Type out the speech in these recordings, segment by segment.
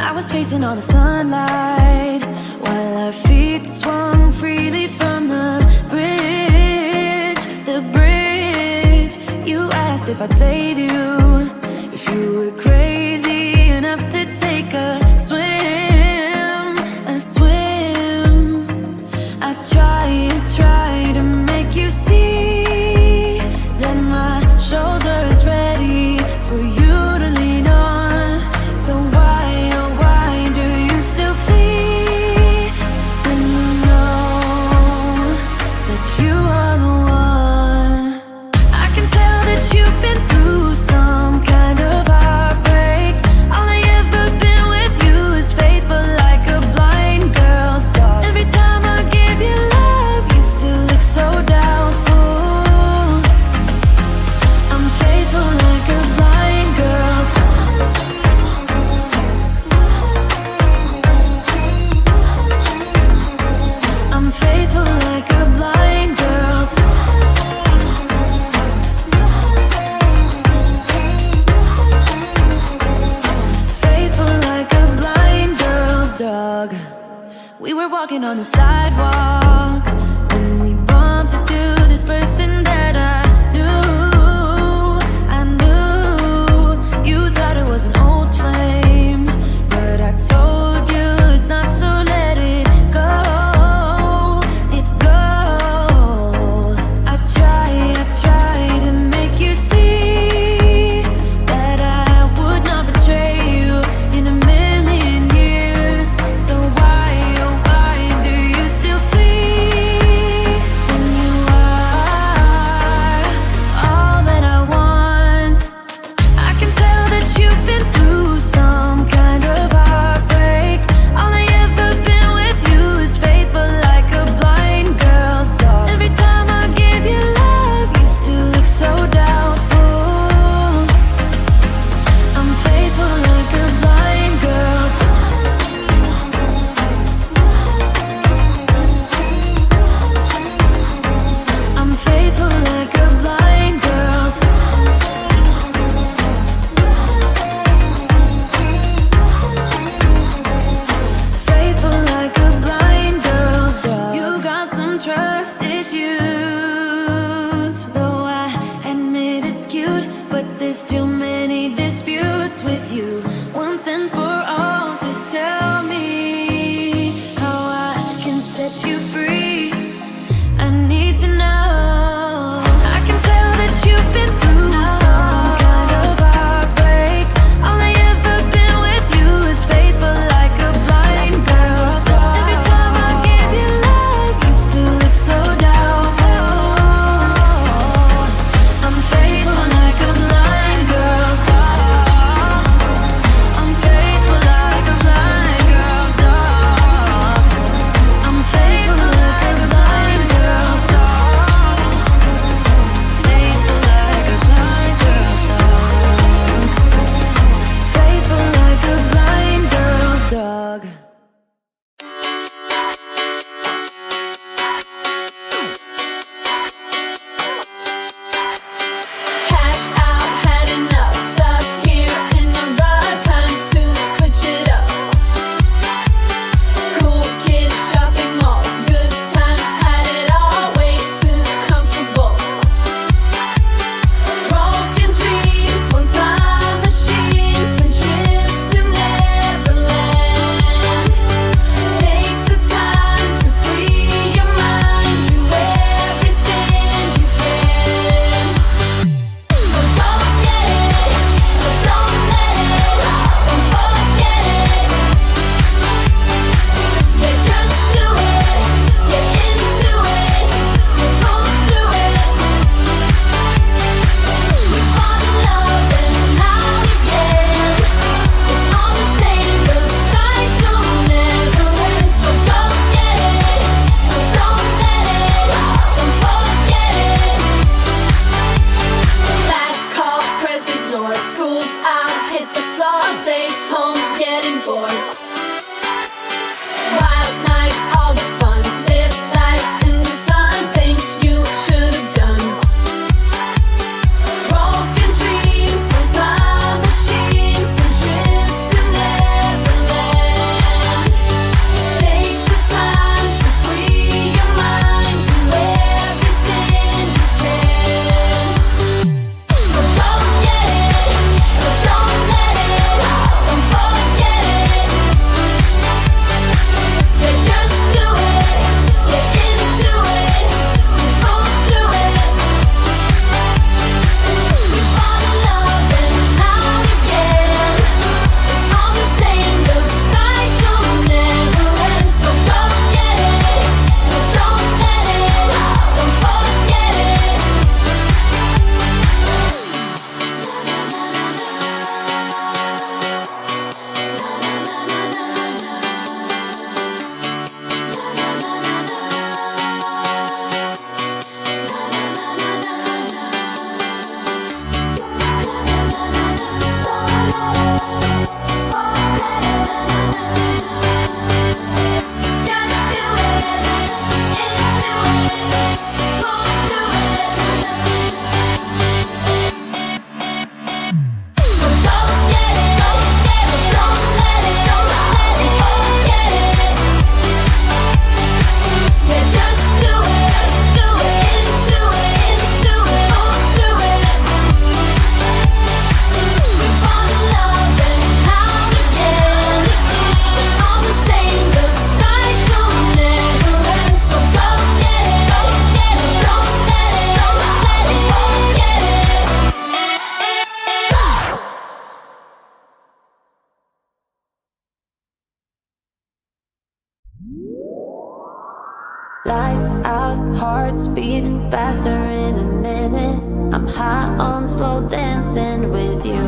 I was facing all the sunlight while our feet swung freely from the bridge. The bridge. You asked if I'd save you, if you were crazy enough to take a swim, a swim. I try to make you see that my shoulder is ready for you to lean on. So why, oh why do you still flee when you know that you are the one? I can tell that you've been through some kind of heartbreak. All I ever been with you is faithful like a blind girl's dog. Every time I give you love, you still look so doubtful. I'm faithful like a blind girl's dog. I'm faithful like a blind girl's dog. Faithful like a blind girl's dog. We were walking on the sidewalk when we bumped into this person that I knew. You thought it was an old flame, but I told you it's not, so let it go. It go. I try to make you see that I would not betray you in a million years. So why, oh why do you still flee when you are all that I want? I can tell that you've been through some kind of heartbreak. All I ever been with you is faithful like a blind girl's dog. Every time I give you love, you still look so doubtful. I'm faithful like a blind girl's dog. I'm faithful like a blind girl's dog. Faithful like a blind girl's dog. You got some trust issues, though I admit it's cute, but there's too many disputes with you. Once and for all, just tell me how I can set you free. I need to know. I can tell that you've been through some kind of heartbreak. All I ever been with you is faithful like a blind girl's dog. Every time I give you love, you still look so doubtful. I'm faithful like a blind girl's dog. I'm faithful like a blind girl's dog. I'm faithful like a blind girl's dog. Faithful like a blind girl's dog. Faithful like a blind girl's dog. Cash out, had enough. Stuck here in the rut. Time to switch it up. Cool kids, shopping malls. Good times, had it all. Way too comfortable. Broken dreams, one-time machines, and trips to Neverland. Take the time to free your mind. Do everything you can. So don't get it, but don't let it, don't forget it. Yeah, just do it, get into it, we'll go through it. We fall in love and now again. It's all the same, the cycle never ends. So don't get it, but don't let it, don't forget it. Last call, press ignore. School's out, hit the floor. Stays home, getting bored. Wild nights, all the fun. Live life in the sun. Things you should have done. Broken dreams, one-time machines, and trips to Neverland. Lights out, hearts beating faster in a minute. I'm high on slow dancing with you.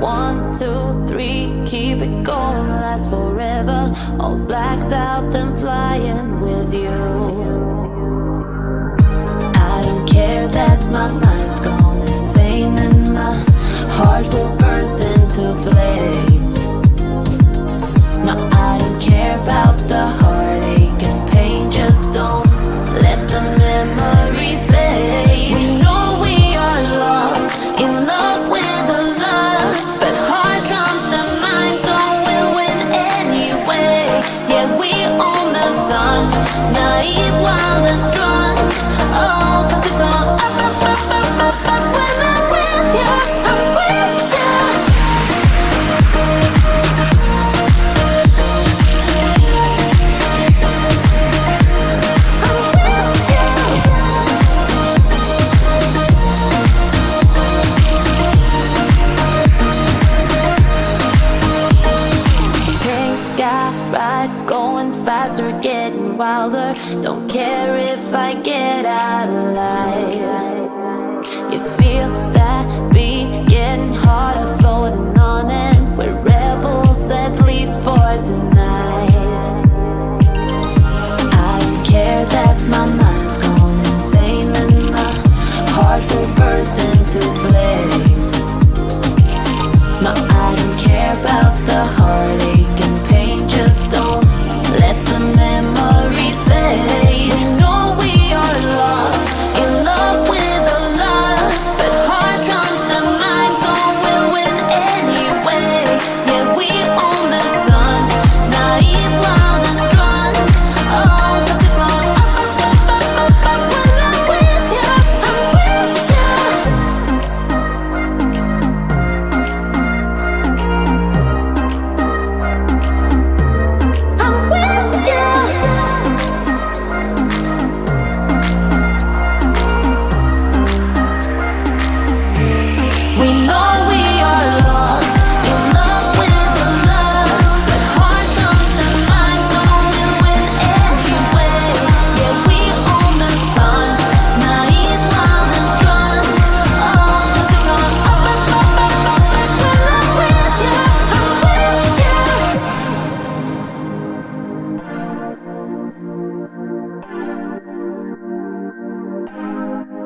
1, 2, 3, keep it going, last forever. All blacked out, then flying with you. I don't care that my mind's gone insane and my heart will burst into flames. No, I don't care about the heartache and pain. Just don't let the memories fade. We know we are lost, in love with the lust, but heart drums the mind, so we'll win anyway. Yeah, we own the sun, naive, wild and drunk. Oh, 'cause it's all up, up, up, up, up, up. When I'm with you, I'm with you. Faster, getting wilder. Don't care if I get out alive. You feel that beat getting harder, floating on it. We're rebels, at least for tonight. I don't care that my mind's gone insane and my heart will burst into flames. No, I don't care about the heartache and pain. Just don't let the memories fade. We know we are lost, in love with the lust, but heart drums the mind, so we'll win anyway. Yeah, we own the sun, naive, wild and drunk. Oh, 'cause it's all up, up, up, up, up, up. When I'm with you, I'm with you. I'm with you. We know we are lost, in love with the lust, but heart drums the mind, so we'll win anyway. Yeah, we own the sun, naive, wild and drunk. Oh, 'cause it's all up, up, up, up, up, up. When I'm with you, I'm with you.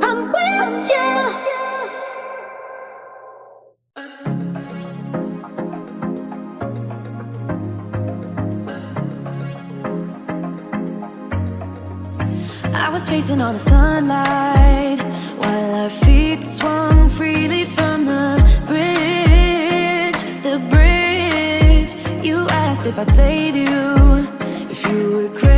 I'm with you. I was facing all the sunlight while our feet swung freely from the bridge. The bridge. You asked if I'd save you, if you were crazy.